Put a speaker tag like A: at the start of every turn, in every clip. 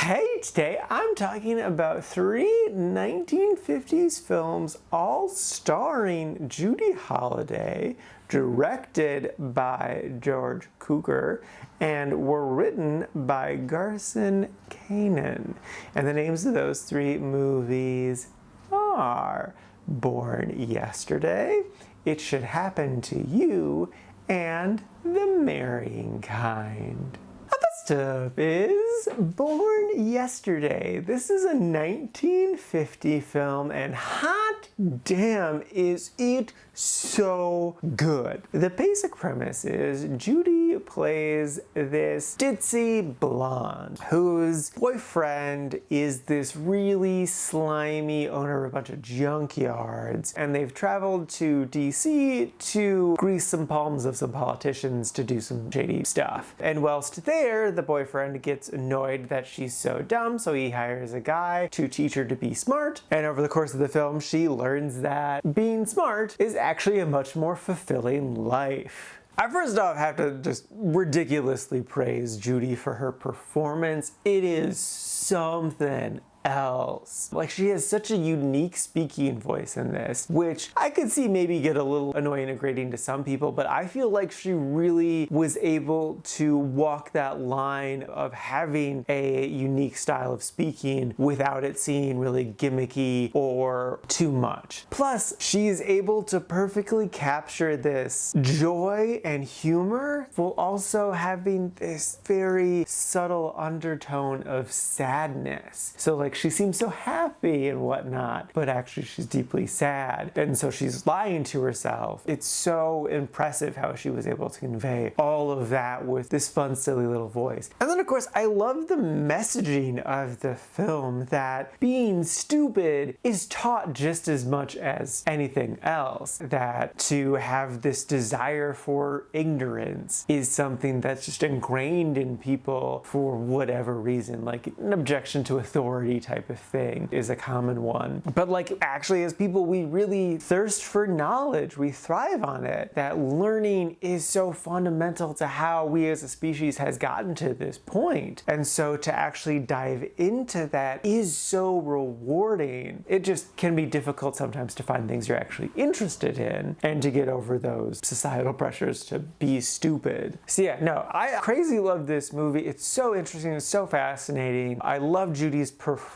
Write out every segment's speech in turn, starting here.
A: Hey, today I'm talking about three 1950s films all starring Judy Holliday, directed by George Cukor, and were written by Garson Kanin. And the names of those three movies are Born Yesterday, It Should Happen to You, and The Marrying Kind. First up is Born Yesterday. This is a 1950 film, and hot damn is it so good. The basic premise is Judy plays this ditzy blonde whose boyfriend is this really slimy owner of a bunch of junkyards, and they've traveled to DC to grease some palms of some politicians to do some shady stuff. And whilst there, the boyfriend gets annoyed that she's so dumb, so he hires a guy to teach her to be smart. And over the course of the film, she learns that being smart is actually a much more fulfilling life. I first off have to just ridiculously praise Judy for her performance. It is something else. Like, she has such a unique speaking voice in this, which I could see maybe get a little annoying and grating to some people, but I feel like she really was able to walk that line of having a unique style of speaking without it seeming really gimmicky or too much. Plus, she is able to perfectly capture this joy and humor while also having this very subtle undertone of sadness. So like, she seems so happy and whatnot, but actually she's deeply sad. And so she's lying to herself. It's so impressive how she was able to convey all of that with this fun, silly little voice. And then of course, I love the messaging of the film that being stupid is taught just as much as anything else. That to have this desire for ignorance is something that's just ingrained in people for whatever reason, like an objection to authority type of thing is a common one. But like, actually as people, we really thirst for knowledge. We thrive on it. That learning is so fundamental to how we as a species has gotten to this point. And so to actually dive into that is so rewarding. It just can be difficult sometimes to find things you're actually interested in and to get over those societal pressures to be stupid. So yeah, no, I crazy love this movie. It's so interesting. It's so fascinating. I love Judy's performance.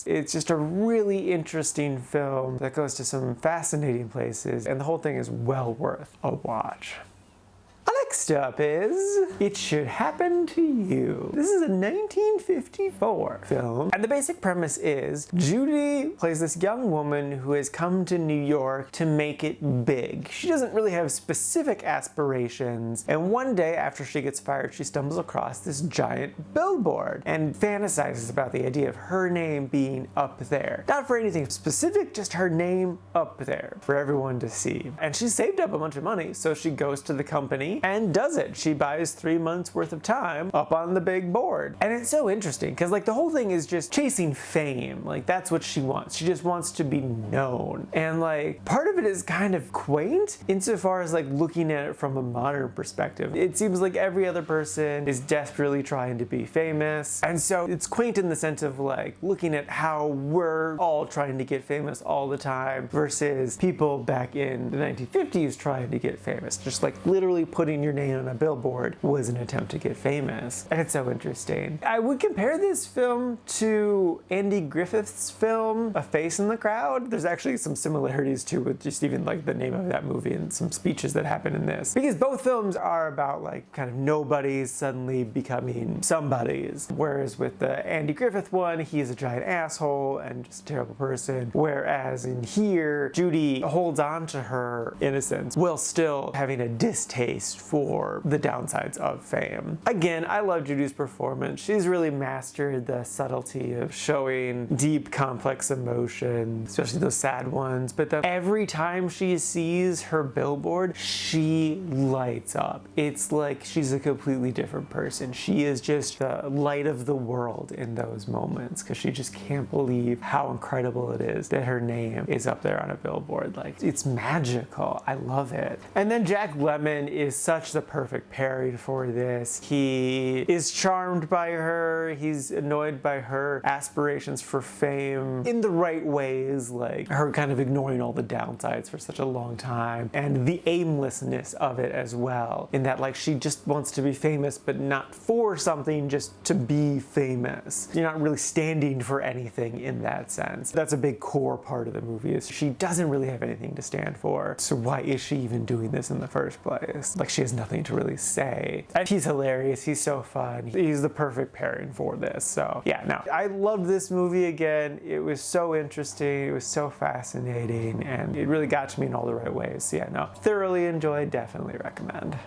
A: It's just a really interesting film that goes to some fascinating places, and the whole thing is well worth a watch. Next up is It Should Happen to You. This is a 1954 film, and the basic premise is Judy plays this young woman who has come to New York to make it big. She doesn't really have specific aspirations, and one day after she gets fired, she stumbles across this giant billboard and fantasizes about the idea of her name being up there. Not for anything specific, just her name up there for everyone to see. And she's saved up a bunch of money, so she goes to the company and does it. She buys 3 months worth of time up on the big board. And it's so interesting because like the whole thing is just chasing fame. Like that's what she wants. She just wants to be known. And like part of it is kind of quaint insofar as like looking at it from a modern perspective. It seems like every other person is desperately trying to be famous. And so it's quaint in the sense of like looking at how we're all trying to get famous all the time versus people back in the 1950s trying to get famous. Just like literally putting your name on a billboard was an attempt to get famous. And it's so interesting. I would compare this film to Andy Griffith's film, A Face in the Crowd. There's actually some similarities too with just even like the name of that movie and some speeches that happen in this. Because both films are about like kind of nobodies suddenly becoming somebodies. Whereas with the Andy Griffith one, he's a giant asshole and just a terrible person. Whereas in here, Judy holds on to her innocence while still having a distaste for the downsides of fame. Again, I love Judy's performance. She's really mastered the subtlety of showing deep, complex emotion, especially those sad ones. But then every time she sees her billboard, she lights up. It's like she's a completely different person. She is just the light of the world in those moments because she just can't believe how incredible it is that her name is up there on a billboard. Like, it's magical. I love it. And then Jack Lemmon is such much the perfect pairing for this. He is charmed by her, he's annoyed by her aspirations for fame in the right ways, like her kind of ignoring all the downsides for such a long time, and the aimlessness of it as well, in that like she just wants to be famous but not for something, just to be famous. You're not really standing for anything in that sense. That's a big core part of the movie, is she doesn't really have anything to stand for. So why is she even doing this in the first place? Like, she has nothing to really say. And he's hilarious, he's so fun. He's the perfect pairing for this. So yeah, no, I loved this movie again. It was so interesting, it was so fascinating, and it really got to me in all the right ways. So yeah, no, thoroughly enjoyed, definitely recommend.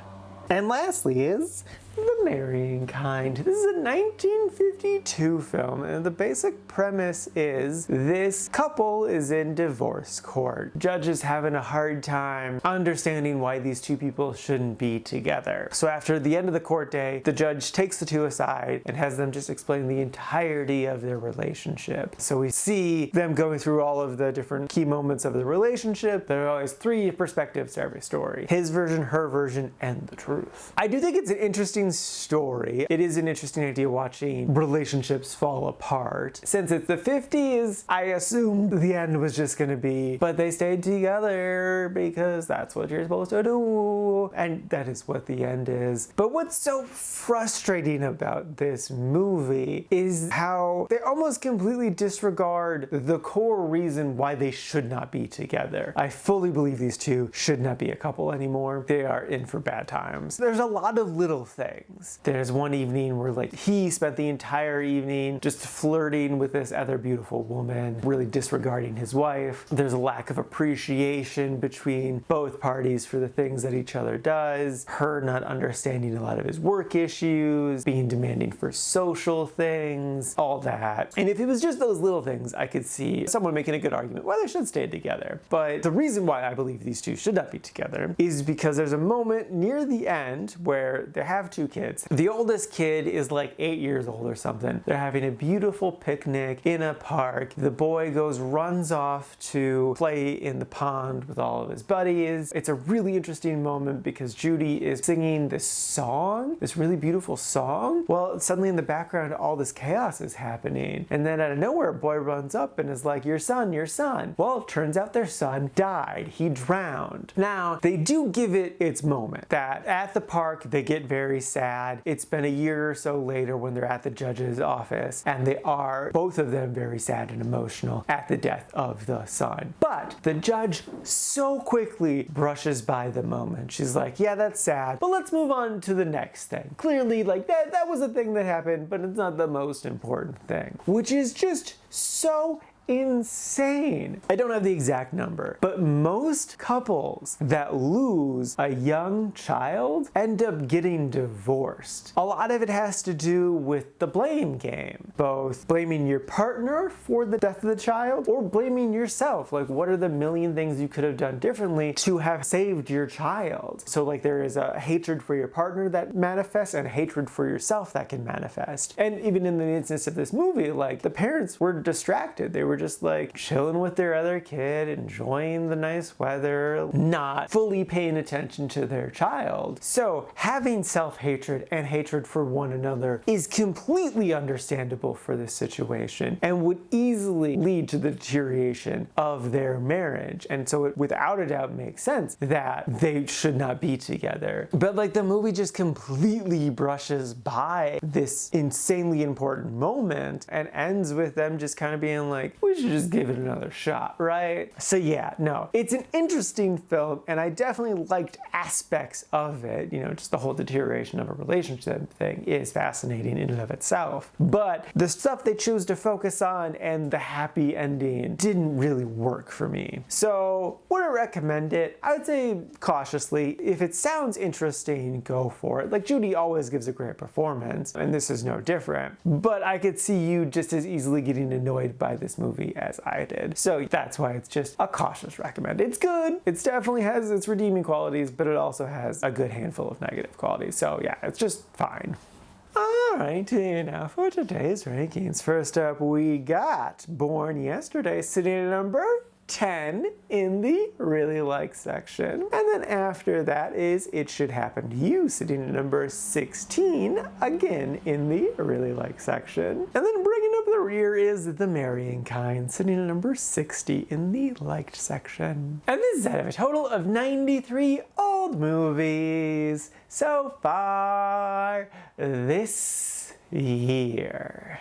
A: And lastly is The Marrying Kind. This is a 1952 film, and the basic premise is this couple is in divorce court. Judge is having a hard time understanding why these two people shouldn't be together. So after the end of the court day, the judge takes the two aside and has them just explain the entirety of their relationship. So we see them going through all of the different key moments of the relationship. There are always three perspectives to every story: his version, her version, and the truth. I do think it's an interesting story. It is an interesting idea watching relationships fall apart. Since it's the 50s, I assumed the end was just gonna be, but they stayed together because that's what you're supposed to do. And that is what the end is. But what's so frustrating about this movie is how they almost completely disregard the core reason why they should not be together. I fully believe these two should not be a couple anymore. They are in for bad times. There's a lot of little things. There's one evening where like he spent the entire evening just flirting with this other beautiful woman, really disregarding his wife. There's a lack of appreciation between both parties for the things that each other does. Her not understanding a lot of his work issues, being demanding for social things, all that. And if it was just those little things, I could see someone making a good argument why they should stay together. But the reason why I believe these two should not be together is because there's a moment near the end where they have two kids. The oldest kid is like 8 years old or something. They're having a beautiful picnic in a park. The boy runs off to play in the pond with all of his buddies. It's a really interesting moment because Judy is singing this song, this really beautiful song. Well, suddenly in the background, all this chaos is happening. And then out of nowhere, a boy runs up and is like, your son, your son. Well, it turns out their son died. He drowned. Now, they do give it its moment that at the park, they get very sad. It's been a year or so later when they're at the judge's office, and they are, both of them, very sad and emotional at the death of the son. But the judge so quickly brushes by the moment. She's like, yeah, that's sad, but let's move on to the next thing. Clearly, like, that was a thing that happened, but it's not the most important thing, which is just so insane. I don't have the exact number, but most couples that lose a young child end up getting divorced. A lot of it has to do with the blame game, both blaming your partner for the death of the child or blaming yourself. Like, what are the million things you could have done differently to have saved your child? So like, there is a hatred for your partner that manifests and hatred for yourself that can manifest. And even in the instance of this movie, like, the parents were distracted. They were just like chilling with their other kid, enjoying the nice weather, not fully paying attention to their child. So having self-hatred and hatred for one another is completely understandable for this situation and would easily lead to the deterioration of their marriage. And so it without a doubt makes sense that they should not be together. But like, the movie just completely brushes by this insanely important moment and ends with them just kind of being like, we should just give it another shot, right? So yeah, no, it's an interesting film, and I definitely liked aspects of it. You know, just the whole deterioration of a relationship thing is fascinating in and of itself. But the stuff they choose to focus on and the happy ending didn't really work for me. So would I recommend it? I would say cautiously. If it sounds interesting, go for it. Like, Judy always gives a great performance, and this is no different. But I could see you just as easily getting annoyed by this movie as I did. So that's why it's just a cautious recommend. It's good. It definitely has its redeeming qualities, but it also has a good handful of negative qualities. So yeah, it's just fine. Alrighty, now for today's rankings. First up, we got Born Yesterday sitting at number 10 in the really like section. And then after that is It Should Happen to You, sitting at number 16, again in the really like section. And then bringing up the rear is The Marrying Kind, sitting at number 60 in the liked section. And this is out of a total of 93 old movies so far this year.